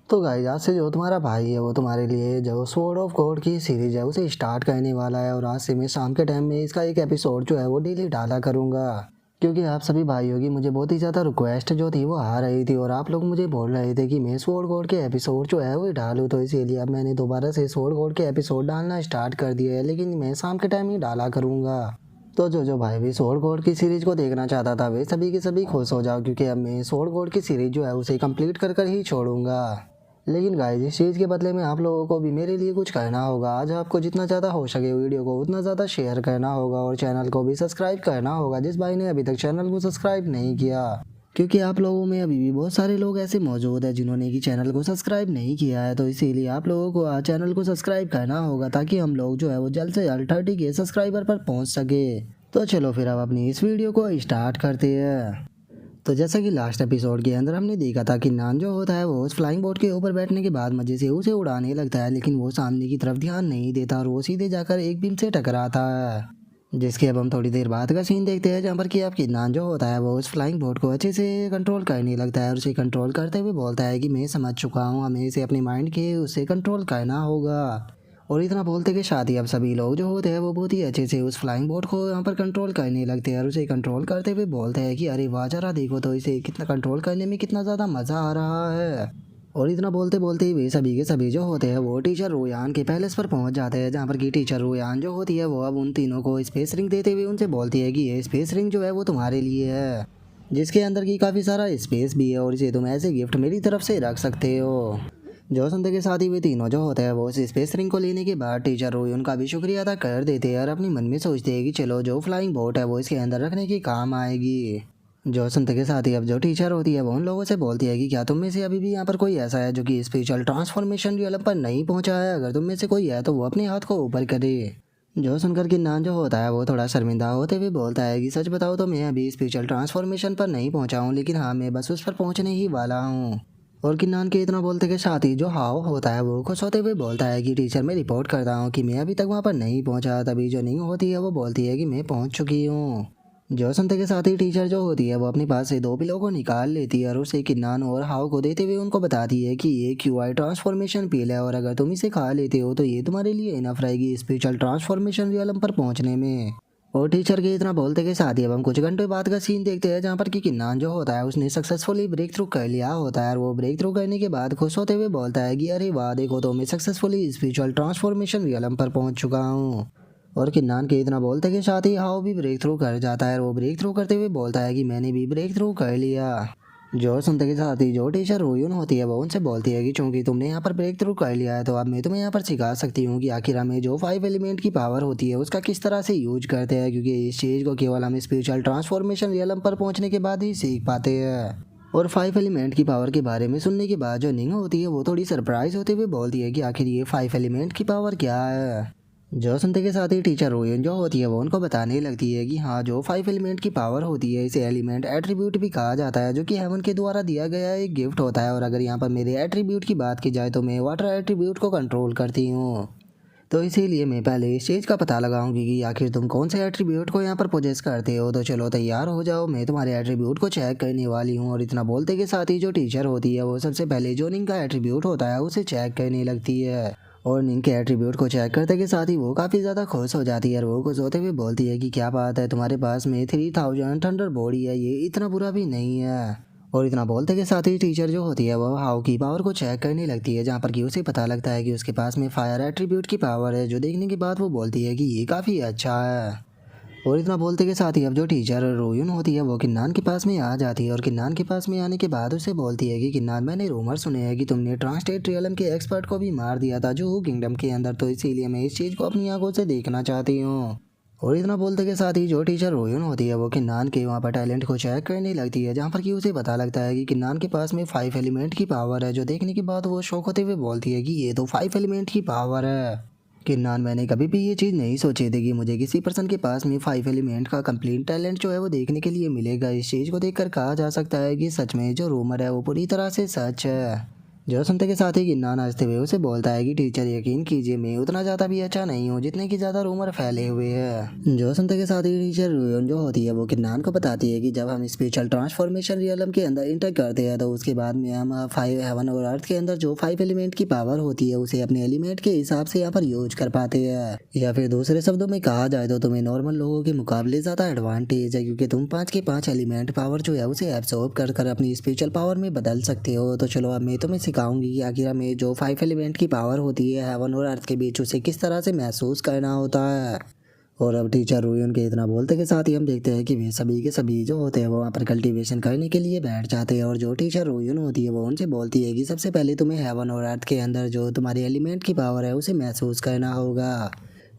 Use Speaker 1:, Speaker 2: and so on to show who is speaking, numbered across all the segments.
Speaker 1: तो गाइस आज से जो तुम्हारा भाई है वो तुम्हारे लिए जो स्वॉर्ड ऑफ गॉड की सीरीज है उसे स्टार्ट करने वाला है। और आज से मैं शाम के टाइम में इसका एक एपिसोड जो है वो डेली डाला करूँगा, क्योंकि आप सभी भाइयों की मुझे बहुत ही ज़्यादा रिक्वेस्ट जो थी वो आ रही थी और आप लोग मुझे बोल रहे थे कि मैं स्वॉर्ड गॉड के एपिसोड जो है वो डालूँ। तो इसीलिए अब मैंने दोबारा से स्वॉर्ड गॉड के एपिसोड डालना स्टार्ट कर दिया है, लेकिन मैं शाम के टाइम ही डाला करूँगा। तो जो जो भाई भी स्वॉर्ड गॉड की सीरीज को देखना चाहता था वे सभी के सभी खुश हो जाओ, क्योंकि अब मैं स्वॉर्ड गॉड की सीरीज जो है उसे कंप्लीट कर कर ही छोड़ूंगा। लेकिन गाइस इस चीज़ के बदले में आप लोगों को भी मेरे लिए कुछ करना होगा। आज आपको जितना ज़्यादा हो सके वीडियो को उतना ज़्यादा शेयर करना होगा और चैनल को भी सब्सक्राइब करना होगा जिस भाई ने अभी तक चैनल को सब्सक्राइब नहीं किया, क्योंकि आप लोगों में अभी भी बहुत सारे लोग ऐसे मौजूद हैं जिन्होंने कि चैनल को सब्सक्राइब नहीं किया है। तो इसीलिए आप लोगों को आज चैनल को सब्सक्राइब करना होगा ताकि हम लोग जो है वो जल्द से जल्द 30 के सब्सक्राइबर पर पहुंच सके। तो चलो फिर अब अपनी इस वीडियो को स्टार्ट करते हैं। तो जैसा कि लास्ट एपिसोड के अंदर हमने देखा था कि नान जो होता है वो उस फ्लाइंग बोट के ऊपर बैठने के बाद मजे से उसे उड़ाने लगता है, लेकिन वो सामने की तरफ ध्यान नहीं देता और वो सीधे जाकर एक बीम से टकराता है। जिसके अब हम थोड़ी देर बाद का सीन देखते हैं जहाँ पर कि आपकी नान जो होता है वो उस फ्लाइंग बोट को अच्छे से कंट्रोल करने लगता है और उसे कंट्रोल करते हुए बोलता है कि मैं समझ चुका हूँ, हमें इसे अपने माइंड के उससे कंट्रोल करना होगा। और इतना बोलते के साथ ही अब सभी लोग जो होते हैं वो बहुत ही अच्छे से उस फ्लाइंग बोट को यहाँ पर कंट्रोल करने लगते हैं और उसे कंट्रोल करते हुए बोलते हैं कि अरे वाह जरा देखो तो इसे कितना कंट्रोल करने में कितना ज़्यादा मज़ा आ रहा है। और इतना बोलते बोलते ही वे सभी के सभी जो होते हैं वो टीचर रोयान के पैलेस पर पहुंच जाते हैं, जहाँ पर की टीचर रोयान जो होती है वो अब उन तीनों को स्पेस रिंग देते हुए उनसे बोलती है कि ये स्पेस रिंग जो है वो तुम्हारे लिए है, जिसके अंदर की काफ़ी सारा स्पेस भी है और इसे तुम ऐसे गिफ्ट मेरी तरफ से रख सकते हो। जो सुनते के साथ ही वे तीनों जो होते हैं वो इस स्पेस रिंग को लेने के बाद टीचर रोई उनका भी शुक्रिया अदा कर देते हैं और अपनी मन में सोचते हैं कि चलो जो फ्लाइंग बोट है वो इसके अंदर रखने के काम आएगी। जो सुनते के साथ ही अब जो टीचर होती है वो उन लोगों से बोलती है कि क्या तुम में से अभी भी यहाँ पर कोई ऐसा है जो कि स्पेशल ट्रांसफॉर्मेशन रियलम पर नहीं पहुंचा है, अगर तुम में से कोई है तो वो अपने हाथ को ऊपर करे। जो सुनकर किन्नान जो होता है वो थोड़ा शर्मिंदा होते हुए बोलता है कि सच बताओ तो मैं अभी स्पेशल ट्रांसफॉर्मेशन पर नहीं पहुंचा हूँ, लेकिन हाँ मैं बस उस पर पहुंचने ही वाला हूँ। और किन्नान के इतना बोलते के साथ ही जो हाव होता है वो खुश होते हुए बोलता है कि टीचर मैं रिपोर्ट करता हूँ कि मैं अभी तक वहाँ पर नहीं पहुँचा। तभी जो निंग होती है वो बोलती है कि मैं पहुँच चुकी हूँ। जो सुनते के साथ ही टीचर जो होती है वो अपने पास से दो पिलो को निकाल लेती है और उसे किन्नान और हाव को देते हुए उनको बताती है कि ये क्यूआई ट्रांसफॉर्मेशन पील है और अगर तुम इसे खा लेते हो तो ये तुम्हारे लिए इनफ रहेगी स्पेशल ट्रांसफॉर्मेशन रियलम पर पहुंचने में। और टीचर के इतना बोलते के साथ ही अब हम कुछ घंटे बाद का सीन देखते हैं जहाँ पर कि किन्नान जो होता है उसने सक्सेसफुली ब्रेक थ्रू कर लिया होता है और वो ब्रेक थ्रू करने के बाद खुश होते हुए बोलता है कि अरे वाह देखो तो मैं सक्सेसफुली स्पिरिचुअल ट्रांसफॉर्मेशन रियलम पर पहुंच चुका हूँ। और किन्नान के इतना बोलते के साथ ही हाउ भी ब्रेक थ्रू कर जाता है और वो ब्रेक थ्रू करते हुए बोलता है कि मैंने भी ब्रेक थ्रू कर लिया। जो सुनते के साथ ही जो टीचर रोयुन होती है वो उनसे बोलती है कि चूंकि तुमने यहाँ पर ब्रेक थ्रू कर लिया है तो अब मैं तुम्हें यहाँ पर सिखा सकती हूँ कि आखिर हमें जो 5 एलिमेंट की पावर होती है उसका किस तरह से यूज करते हैं, क्योंकि इस चीज़ को केवल हम स्पिरिचुअल ट्रांसफॉर्मेशन रियलम पर पहुँचने के बाद ही सीख पाते हैं। और 5 एलिमेंट की पावर के बारे में सुनने के बाद जो निंग होती है वो थोड़ी सरप्राइज होते हुए बोलती है कि आखिर ये 5 एलिमेंट की पावर क्या है। जो सुनते के साथ ही टीचर रोयन जो होती है वो उनको बताने लगती है कि हाँ जो 5 एलिमेंट की पावर होती है इसे एलिमेंट एट्रीब्यूट भी कहा जाता है, जो कि हेवन के द्वारा दिया गया एक गिफ्ट होता है। और अगर यहाँ पर मेरे एट्रीब्यूट की बात की जाए तो मैं वाटर एट्रीब्यूट को कंट्रोल करती हूँ। तो इसीलिए मैं पहले इस चीज़ का पता लगाऊंगी कि आखिर तुम कौन से एट्रीब्यूट को यहाँ पर पोजेस करते हो। तो चलो तैयार हो जाओ, मैं तुम्हारे एट्रीब्यूट को चेक करने वाली हूँ। और इतना बोलते के साथ ही जो टीचर होती है वो सबसे पहले जो निंग का एट्रीब्यूट होता है उसे चेक करने लगती है। और निंग के एट्रीब्यूट को चेक करते के साथ ही वो काफ़ी ज़्यादा खुश हो जाती है और वो खुश होते हुए बोलती है कि क्या बात है, तुम्हारे पास में 3000 थंडर बॉडी है, ये इतना बुरा भी नहीं है। और इतना बोलते के साथ ही टीचर जो होती है वो हाउ की पावर को चेक करने लगती है, जहाँ पर कि उसे पता लगता है कि उसके पास में फायर एट्रीब्यूट की पावर है, जो देखने के बाद वो बोलती है कि ये काफ़ी अच्छा है। और इतना बोलते के साथ ही अब जो टीचर रोयुन होती है वो किन्नान के पास में आ जाती है और किन्नान के पास में आने के बाद उसे बोलती है कि किन्नान मैंने रूमर सुने हैं कि तुमने ट्रांसटेट रियलम के एक्सपर्ट को भी मार दिया था जो किंगडम के अंदर, तो इसीलिए मैं इस चीज़ को अपनी आंखों से देखना चाहती हूँ। और इतना बोलते के साथ ही जो टीचर रोयुन होती है वो किन्नान के वहाँ पर टैलेंट को चेक करने लगती है, जहाँ पर कि उसे पता लगता है कि किन्नान के पास में 5 एलिमेंट की पावर है, जो देखने के बाद वो शौक होते हुए बोलती है कि ये तो 5 एलिमेंट की पावर है। किन्नान मैंने कभी भी ये चीज़ नहीं सोची थी कि मुझे किसी पर्सन के पास में 5 एलिमेंट का कंप्लीट टैलेंट जो है वो देखने के लिए मिलेगा। इस चीज़ को देखकर कहा जा सकता है कि सच में जो रूमर है वो पूरी तरह से सच है। जो सुनते के साथ ही किन्नान हंसते हुए उसे बोलता है कि टीचर यकीन कीजिए मैं उतना ज़्यादा भी अच्छा नहीं हूँ जितने की ज़्यादा रूमर फैले हुए हैं। जो सुनते के साथ ही टीचर रुयोन जो होती है वो किन्नान को बताती है कि जब हम स्पेशल ट्रांसफॉर्मेशन रियलम के अंदर इंटर करते हैं तो उसके बाद में हम 5 हेवन और अर्थ के अंदर जो 5 एलिमेंट की पावर होती है उसे अपने एलिमेंट के हिसाब से यहाँ पर यूज कर पाते हैं, या फिर दूसरे शब्दों में कहा जाए तो तुम्हें नॉर्मल लोगों के मुकाबले ज़्यादा एडवांटेज है क्योंकि तुम 5 के 5 एलिमेंट पावर जो है उसे एब्सॉर्ब कर कर अपनी स्पेशल पावर में बदल सकते हो। तो चलो अब मैं तुम्हें सिखाऊंगी कि आखिर में जो 5 एलिमेंट की पावर होती है हेवन और अर्थ के बीच उसे किस तरह से महसूस करना होता है। और अब टीचर रूयन के इतना बोलते के साथ ही हम देखते हैं कि वे सभी के सभी जो होते हैं वो वहाँ पर कल्टीवेशन करने के लिए बैठ जाते हैं, और जो टीचर रूयन होती है वो उनसे बोलती है कि सबसे पहले तुम्हें हेवन और अर्थ के अंदर जो तुम्हारी एलिमेंट की पावर है उसे महसूस करना होगा।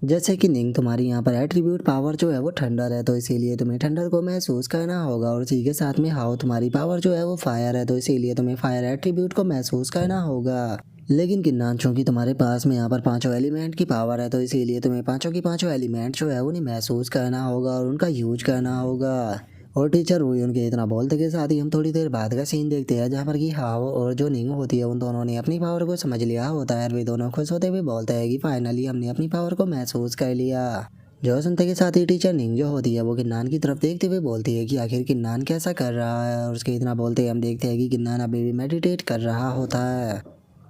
Speaker 1: जैसे कि निंग तुम्हारी यहाँ पर एट्रीब्यूट पावर जो है वो ठंडर है तो इसीलिए तुम्हें ठंडर को महसूस करना होगा, और इसी के साथ में हाउ तुम्हारी पावर जो है वो फायर है तो इसीलिए तुम्हें फायर एट्रीब्यूट को महसूस करना होगा। लेकिन किन्नान चूंकि तुम्हारे पास में यहाँ पर पांचों एलिमेंट की पावर है तो इसीलिए तुम्हें पांचों की पांचों एलिमेंट जो है उन्हें महसूस करना होगा और उनका यूज करना होगा। और टीचर हुई उनके इतना बोलते के साथ ही हम थोड़ी देर बाद का सीन देखते हैं जहाँ पर कि हाव और जो निंग होती है उन दोनों ने अपनी पावर को समझ लिया होता है और वे दोनों खुश होते हुए बोलते हैं कि फाइनली हमने अपनी पावर को महसूस कर लिया। जो सुनते के साथ ही टीचर निंग जो होती है वो किन्नान की तरफ देखते हुए बोलती है कि आखिर किन्नान कैसा कर रहा है, और उसके इतना बोलते ही हम देखते हैं कि किन्नान अभी भी मेडिटेट कर रहा होता है।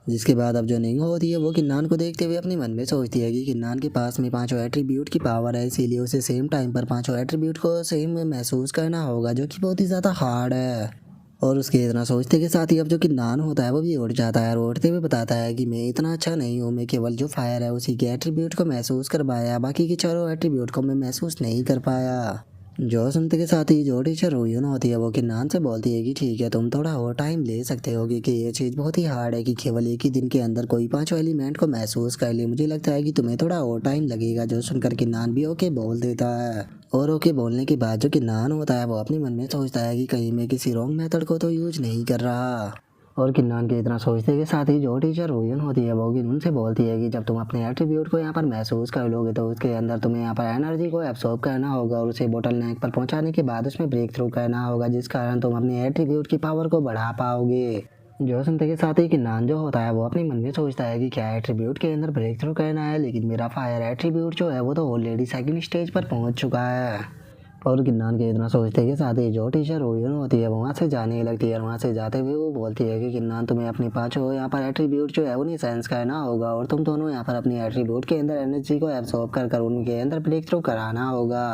Speaker 1: जिसके बाद अब जो निंग होती है वो किन्नान को देखते हुए अपने मन में सोचती है कि किन्नान के पास में पांचों एट्रीब्यूट की पावर है इसीलिए उसे सेम टाइम पर पांचों एट्रीब्यूट को सेम महसूस करना होगा जो कि बहुत ही ज़्यादा हार्ड है। और उसके इतना सोचते के साथ ही अब जो किन्नान होता है वो भी उठ जाता है और उठते हुए बताता है कि मैं इतना अच्छा नहीं हूँ, मैं केवल जो फायर है उसी के एट्रीब्यूट को महसूस कर पाया, बाकी के चारों एट्रीब्यूट को मैं महसूस नहीं कर पाया। जो सुनते के साथ ही जो टीचर रोयन होती है वो किन्नान से बोलती है कि ठीक है तुम थोड़ा और टाइम ले सकते हो क्योंकि ये चीज़ बहुत ही हार्ड है कि केवल एक ही दिन के अंदर कोई पांचों एलिमेंट को महसूस कर ले, मुझे लगता है कि तुम्हें थोड़ा और टाइम लगेगा। जो सुनकर किन्नान भी ओके बोल देता है, और ओके बोलने के बाद जो किन्नान होता है वो अपने मन में सोचता है कि कहीं मैं किसी रॉन्ग मेथड को तो यूज नहीं कर रहा। और किन्नान के इतना सोचते के साथ ही जो टीचर रोयन होती है वो उनसे बोलती है कि जब तुम अपने एट्रीब्यूट को यहाँ पर महसूस कर लोगे तो उसके अंदर तुम्हें यहाँ पर एनर्जी को एब्सॉर्ब करना होगा और उसे बोटल नेक पर पहुँचाने के बाद उसमें ब्रेक थ्रू करना होगा जिस कारण तुम अपने एट्रीब्यूट की पावर को बढ़ा पाओगे। जो सुनते के साथ ही किन्नान जो होता है वो अपने मन में सोचता है कि क्या एट्रीब्यूट के अंदर ब्रेक थ्रू करना है, लेकिन मेरा फायर एट्रीब्यूट जो है वो तो ऑलरेडी सेकंड स्टेज पर पहुंच चुका है। और किन्नान के इतना सोचते के साथ ही जो टीचर रोयन होती है वो वहाँ से जाने लगती है, और वहाँ से जाते हुए वो बोलती है कि किन्नान तुम्हें अपने पांचों यहाँ पर एट्रीब्यूट जो है उन्हें सेंस करना होगा और तुम दोनों यहाँ पर अपनी एट्रीब्यूट के अंदर एनर्जी को एब्सॉर्ब कर कर उनके अंदर ब्रेक थ्रू कराना होगा।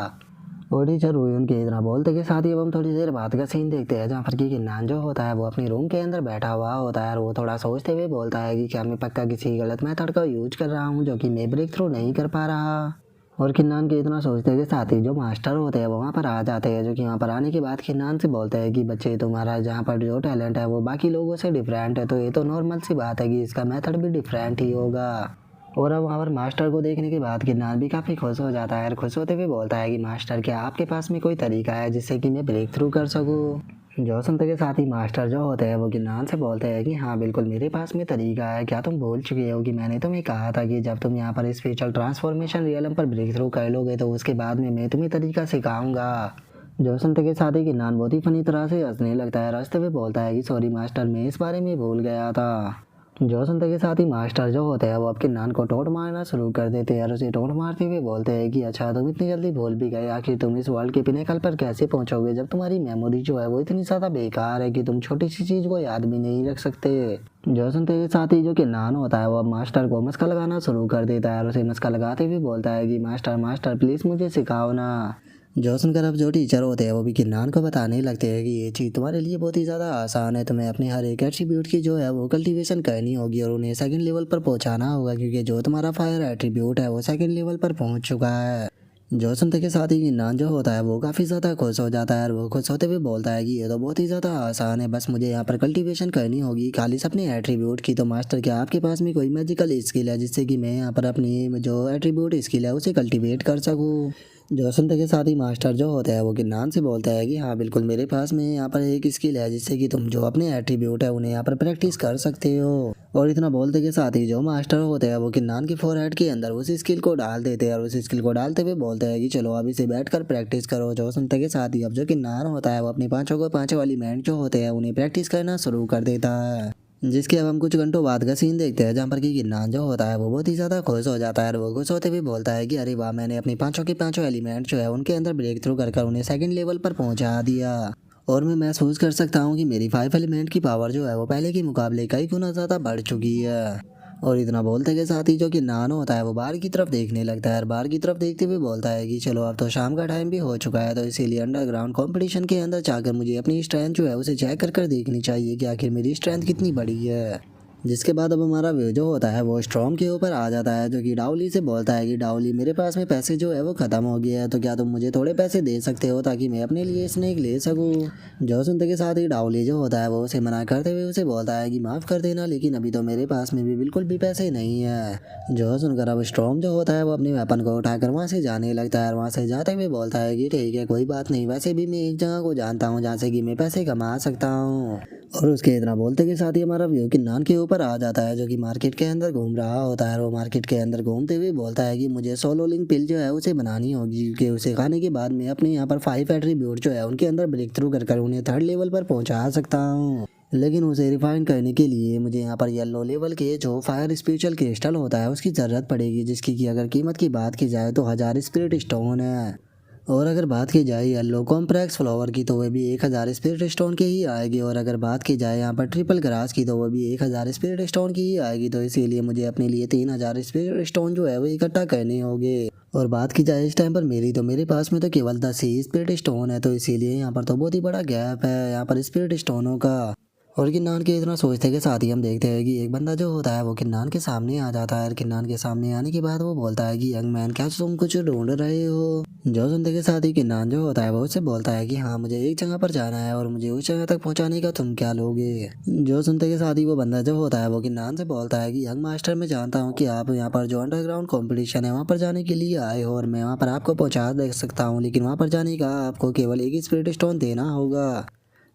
Speaker 1: और टीचर रोयन के इतना बोलते के साथ ही अब हम थोड़ी देर बाद का सीन देखते हैं जहाँ पर कि किन्नान जो होता है वो अपने रूम के अंदर बैठा हुआ होता है और वो थोड़ा सोचते हुए बोलता है कि क्या मैं पक्का किसी गलत मेथड का यूज कर रहा हूँ जो कि मैं ब्रेक थ्रू नहीं कर पा रहा। और किन्नान के इतना सोचते के साथ ही जो मास्टर होते हैं वो वहाँ पर आ जाते हैं, जो कि वहाँ पर आने के बाद किन्नान से बोलते हैं कि बच्चे तुम्हारा जहाँ पर जो टैलेंट है वो बाकी लोगों से डिफरेंट है, तो ये तो नॉर्मल सी बात है कि इसका मेथड भी डिफरेंट ही होगा। और अब वहाँ पर मास्टर को देखने के बाद किन्नान भी काफ़ी खुश हो जाता है और खुश होते हुए बोलता है कि मास्टर क्या आपके पास में कोई तरीका है जिससे कि मैं ब्रेक थ्रू कर सकूँ। जो सुनते के साथ ही मास्टर जो होते हैं वो किन्नान से बोलते हैं कि हाँ बिल्कुल मेरे पास में तरीका है, क्या तुम भूल चुके हो कि मैंने तुम्हें कहा था कि जब तुम यहाँ पर स्पेशल ट्रांसफॉर्मेशन रियलम पर ब्रेक थ्रू कर लोगे तो उसके बाद में मैं तुम्हें तरीका सिखाऊंगा। जो सुनते के साथ ही किन्नान बहुत ही फनी तरह से हंसने लगता है, हंसते हुए बोलता है कि सॉरी मास्टर मैं इस बारे में भूल गया था। जो सुनते के साथ ही मास्टर जो होते हैं वो अब किन्नान को टोंट मारना शुरू कर देते हैं और उसे टोंट मारते हुए बोलते हैं कि अच्छा तुम इतनी जल्दी भूल भी गए, आखिर तुम इस वर्ल्ड के पिनेकल पर कैसे पहुंचोगे जब तुम्हारी मेमोरी जो है वो इतनी ज़्यादा बेकार है कि तुम छोटी सी चीज़ को याद भी नहीं रख सकते। जो सुनते के साथ ही जो किन्नान होता है वो अब मास्टर को मस्का लगाना शुरू कर देता है और उसे मस्का लगाते हुए बोलता है कि मास्टर मास्टर प्लीज़ मुझे सिखाओ ना। जो सुनकर अब जो टीचर होते हैं वो भी किन्नान को बताने लगते हैं कि ये चीज़ तुम्हारे लिए बहुत ही ज़्यादा आसान है, तुम्हें अपने हर एक एट्रीब्यूट की जो है वो कल्टीवेशन करनी होगी और उन्हें सेकंड लेवल पर पहुंचाना होगा क्योंकि जो तुम्हारा फायर एट्रीब्यूट है वो सेकंड लेवल पर पहुंच चुका है। जो सुनते के साथ ही किन्नान जो होता है वो काफ़ी ज़्यादा खुश हो जाता है और वो खुश होते हुए बोलता है कि ये तो बहुत ही ज़्यादा आसान है, बस मुझे यहाँ पर कल्टीवेशन करनी होगी खाली अपने एट्रीब्यूट की। तो मास्टर क्या आपके पास में कोई मैजिकल स्किल है जिससे कि मैं यहाँ पर अपनी जो एट्रीब्यूट स्किल है उसे कल्टीवेट कर सकूँ। जो सुनते के साथ ही मास्टर जो होता है वो किन्नान से बोलता है कि हाँ बिल्कुल मेरे पास में यहाँ पर एक स्किल है जिससे कि तुम जो अपने एट्रीब्यूट है उन्हें यहाँ पर प्रैक्टिस कर सकते हो। और इतना बोलते के साथ ही जो मास्टर होते हैं वो किन्नान की फोरहेड के अंदर उस स्किल को डाल देते हैं और उस स्किल को डालते हुए बोलते हैं कि चलो अब इसे बैठकर प्रैक्टिस करो। जो सुनते के साथ ही अब जो किन्नान होता है वो अपने पांचों एलिमेंट जो होते हैं उन्हें प्रैक्टिस करना शुरू कर देता है। जिसके अब हम कुछ घंटों बाद का सीन देखते हैं, जहाँ पर कि किन्नान जो होता है वो बहुत ही ज़्यादा खुश हो जाता है और वो खुश होते हुए बोलता है कि अरे वाह, मैंने अपनी पाँचों के पाँचों एलिमेंट जो है उनके अंदर ब्रेक थ्रू कर उन्हें सेकंड लेवल पर पहुंचा दिया। और मैं महसूस कर सकता हूँ कि मेरी 5 एलिमेंट की पावर जो है वो पहले के मुकाबले कई गुना ज़्यादा बढ़ चुकी है। और इतना बोलते के साथ ही जो कि नान होता है वो बाहर की तरफ देखने लगता है और बाहर की तरफ देखते हुए बोलता है कि चलो अब तो शाम का टाइम भी हो चुका है, तो इसीलिए अंडरग्राउंड कंपटीशन के अंदर जाकर मुझे अपनी स्ट्रेंथ जो है उसे चेक कर देखनी चाहिए कि आखिर मेरी स्ट्रेंथ कितनी बड़ी है। जिसके बाद अब हमारा व्यू जो होता है वो स्ट्रॉम के ऊपर आ जाता है, जो कि डाउली से बोलता है कि डाउली, मेरे पास में पैसे जो है वो ख़त्म हो गए हैं, तो क्या तुम मुझे थोड़े पैसे दे सकते हो ताकि मैं अपने लिए स्नेक ले सकूं। जो सुनते के साथ ही डाउली जो होता है वो उसे मना करते हुए उसे बोलता है कि माफ़ कर देना, लेकिन अभी तो मेरे पास में भी बिल्कुल भी पैसे नहीं है। जो सुनकर अब स्ट्रॉम जो होता है वो अपने वेपन को उठाकर वहाँ से जाने लगता है और वहाँ से जाते हुए बोलता है कि ठीक है, कोई बात नहीं, वैसे भी मैं एक जगह को जानता हूँ जहाँ से कि मैं पैसे कमा सकता हूँ। और उसके इतना बोलते के साथ ही हमारा व्यू किन्नान के ऊपर आ जाता है, जो कि मार्केट के अंदर घूम रहा होता है। वो मार्केट के अंदर घूमते हुए बोलता है कि मुझे सोलो लिंक पिल जो है उसे बनानी होगी, क्योंकि उसे खाने के बाद मैं अपने यहाँ पर 5 एट्रीब्यूट जो है उनके अंदर ब्रेक थ्रू कर उन्हें थर्ड लेवल पर पहुँचा सकता हूँ। लेकिन उसे रिफाइन करने के लिए मुझे यहाँ पर येलो लेवल के जो फायर स्पिरिचुअल क्रिस्टल होता है उसकी ज़रूरत पड़ेगी, जिसकी कि अगर कीमत की बात की जाए तो 1000 स्पिरिट स्टोन है। और अगर बात की जाए येलो कॉम्प्लेक्स फ्लावर की तो वह भी 1000 स्पिरिट स्टोन की ही आएगी। और अगर बात की जाए यहाँ पर ट्रिपल ग्रास की तो वह भी 1000 स्पिरिट स्टोन की ही आएगी। तो इसीलिए मुझे अपने लिए 3000 स्पिरिट स्टोन जो है वो इकट्ठा करने होंगे। और बात की जाए इस टाइम पर मेरे पास में तो केवल 10 ही स्पिरिट स्टोन है, तो इसीलिए यहाँ पर तो बहुत ही बड़ा गैप है यहाँ पर स्पिरिट स्टोनों का। और किन्नान के इतना सोचते के साथ ही हम देखते हैं कि एक बंदा जो होता है वो किन्नान के सामने आ जाता है। और किन्नान के सामने आने के बाद वो बोलता है कि यंग मैन, क्या तुम कुछ ढूंढ रहे हो। जो सुनते के साथ ही किन्नान जो होता है वो उससे बोलता है कि हाँ, मुझे एक जगह पर जाना है और मुझे उस जगह तक पहुंचाने का तुम क्या लोगे। जो सुनते के साथ ही वो बंदा जो होता है वो किन्नान से बोलता है कि यंग मास्टर, मैं जानता हूँ कि आप यहाँ पर जो अंडरग्राउंड कंपटीशन है वहाँ पर जाने के लिए आए हो और मैं वहाँ पर आपको पहुँचा दे सकता हूँ, लेकिन वहाँ पर जाने का आपको केवल एक ही स्पिरिट स्टोन देना होगा।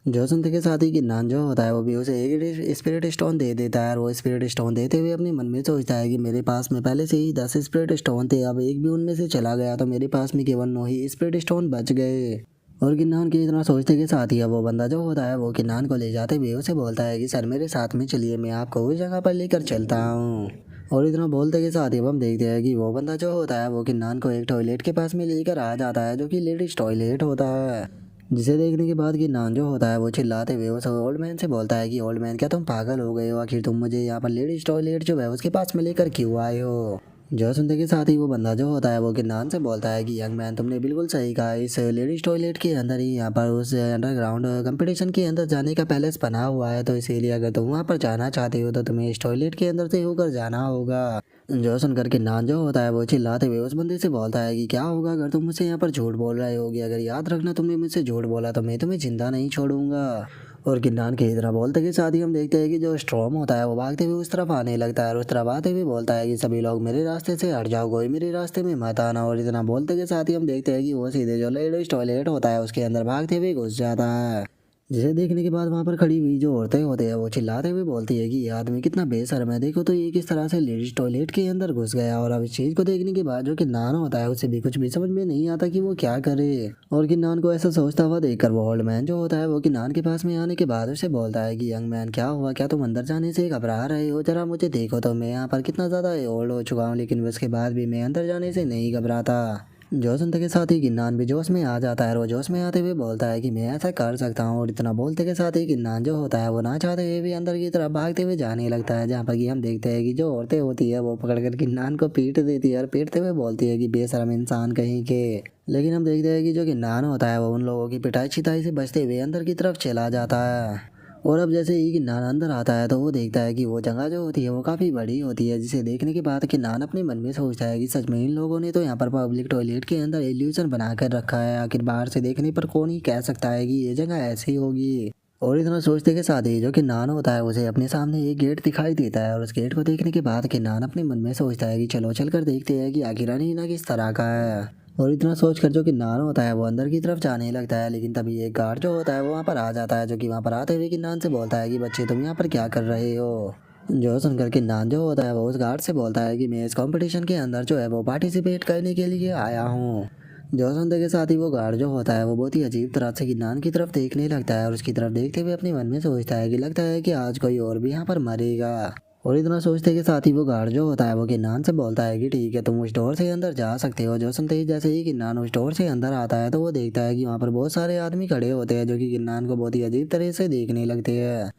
Speaker 1: जो सुनते के साथ ही किन्नान जो होता है वो भी उसे एक स्पिरिट स्टोन दे देता है। और वो स्पिरिट स्टोन देते हुए अपने मन में सोचता है कि मेरे पास में पहले से ही 10 स्पिरिट स्टोन थे, अब एक भी उनमें से चला गया तो मेरे पास में केवल 9 ही स्पिरिट स्टोन बच गए। और किन्नान के इतना सोचते के साथ ही अब वो बंदा जो होता है वो किन्नान को ले जाते हुए उसे बोलता है कि सर, मेरे साथ में चलिए, मैं आपको उस जगह पर लेकर चलता हूँ। और इतना बोलते के साथ ही अब हम देखते हैं कि वो बंदा जो होता है वो किन्नान को एक टॉयलेट के पास में लेकर आ जाता है, जो कि लेडीज टॉयलेट होता है। जिसे देखने के बाद किन्नान जो होता है वो चिल्लाते हुए उस ओल्ड मैन से बोलता है कि ओल्ड मैन, क्या तुम पागल हो गए हो, आखिर तुम मुझे यहाँ पर लेडीज टॉयलेट जो है उसके पास में लेकर क्यों आए हो। जो सुनते के साथ ही वो बंदा जो होता है वो किन्नान से बोलता है कि यंग मैन, तुमने बिल्कुल सही कहा, इस लेडीज टॉयलेट के अंदर ही यहाँ पर उस अंडरग्राउंड कंपटीशन के अंदर जाने का पैलेस बना हुआ है, तो इसीलिए अगर तुम वहाँ पर जाना चाहते हो तो तुम्हें इस टॉयलेट के अंदर से होकर जाना होगा। जो सुनकर किन्नान जो होता है वो चिल्लाते हुए उस बंदे से बोलता है कि क्या होगा अगर तुम मुझसे यहाँ पर झूठ बोल रहे होगे, अगर याद रखना तुमने मुझसे झूठ बोला तो मैं तुम्हें जिंदा नहीं छोड़ूंगा। और किन्नान के इतना बोलते के साथ ही हम देखते हैं कि जो स्ट्रॉम होता है वो भागते हुए उस तरफ आने लगता है और उस तरफ आते हुए बोलता है कि सभी लोग मेरे रास्ते से हट जाओ, कोई मेरे रास्ते में मत आना। और इतना बोलते के साथ ही हम देखते हैं कि वो सीधे जो लेडीज टॉयलेट होता है उसके अंदर भागते हुए घुस जाता है। जिसे देखने के बाद वहाँ पर खड़ी हुई जो औरतें होते हैं वो चिल्लाते हुए बोलती है कि ये आदमी कितना बेशर्म है, देखो तो ये किस तरह से लेडीज टॉयलेट के अंदर घुस गया। और अब इस चीज़ को देखने के बाद जो किन्नान होता है उसे भी कुछ भी समझ में नहीं आता कि वो क्या करे। और किन्नान को ऐसा सोचता हुआ देखकर वो ओल्ड मैन जो होता है वो किन्नान के पास में आने के बाद उसे बोलता है कि यंग मैन, क्या हुआ, क्या तुम अंदर जाने से घबरा रहे हो, जरा मुझे देखो तो मैं यहाँ पर कितना ज़्यादा ओल्ड हो चुका हूँ, लेकिन उसके बाद भी मैं अंदर जाने से नहीं घबराता। जो सुनते के साथ ही किन्नान भी जोश में आ जाता है और वो जोश में आते हुए बोलता है कि मैं ऐसा कर सकता हूँ। और इतना बोलते के साथ ही किन्नान जो होता है वो ना चाहते हुए भी अंदर की तरफ भागते हुए जाने लगता है, जहाँ पर कि हम देखते हैं कि जो औरतें होती है वो पकड़कर किन्नान को पीट देती है और पीटते हुए बोलती है कि बेशरम इंसान कहीं के। लेकिन हम देखते हैं कि जो किन्नान होता है वो उन लोगों की पिटाई छिताई से बचते हुए अंदर की तरफ चला जाता है। और अब जैसे ही किन्नान अंदर आता है तो वो देखता है कि वो जगह जो होती है वो काफ़ी बड़ी होती है, जिसे देखने के बाद किन्नान अपने मन में सोचता है कि सच में इन लोगों ने तो यहाँ पर पब्लिक टॉयलेट के अंदर इल्यूजन बना कर रखा है, आखिर बाहर से देखने पर कौन ही कह सकता है कि ये जगह ऐसी होगी। और इतना सोचते के साथ ही जो किन्नान होता है उसे अपने सामने एक गेट दिखाई देता है। और उस गेट को देखने के बाद किन्नान अपने मन में सोचता है कि चलो चल कर देखते हैं कि आखिर अनीना किस तरह का है। और इतना सोच कर जो किन्नान होता है वो अंदर की तरफ जाने लगता है, लेकिन तभी एक गार्ड जो होता है वो वहाँ पर आ जाता है, जो कि वहाँ पर आते हुए किन्नान से बोलता है कि बच्चे तुम यहाँ पर क्या कर रहे हो। जो सुनकर किन्नान जो होता है वो उस गार्ड से बोलता है कि मैं इस कंपटीशन के अंदर जो है वो पार्टिसिपेट करने के लिए आया हूँ। जो सुनते के साथ ही वो गार्ड जो होता है वो बहुत ही अजीब तरह से गिन्नान की तरफ देखने लगता है और उसकी तरफ देखते हुए अपने मन में सोचता है कि लगता है कि आज कोई और भी यहाँ पर मरेगा। और इतना सोचते के साथ ही वो गार्ड जो होता है वो गिन्नान से बोलता है कि ठीक है, तुम उस डोर से अंदर जा सकते हो। जो सुनते ही जैसे ही गिन्नान उस डोर से अंदर आता है तो वो देखता है कि वहाँ पर बहुत सारे आदमी खड़े होते हैं जो कि गिन्नान को बहुत ही अजीब तरह से देखने लगते हैं।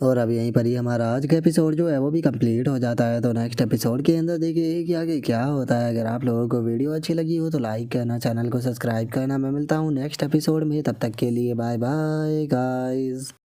Speaker 1: और अब यहीं पर ही हमारा आज का एपिसोड जो है वो भी कंप्लीट हो जाता है। तो नेक्स्ट एपिसोड के अंदर देखिए कि आगे क्या होता है। अगर आप लोगों को वीडियो अच्छी लगी हो तो लाइक करना, चैनल को सब्सक्राइब करना। मैं मिलता हूँ नेक्स्ट एपिसोड में, तब तक के लिए बाय बाय गाइस।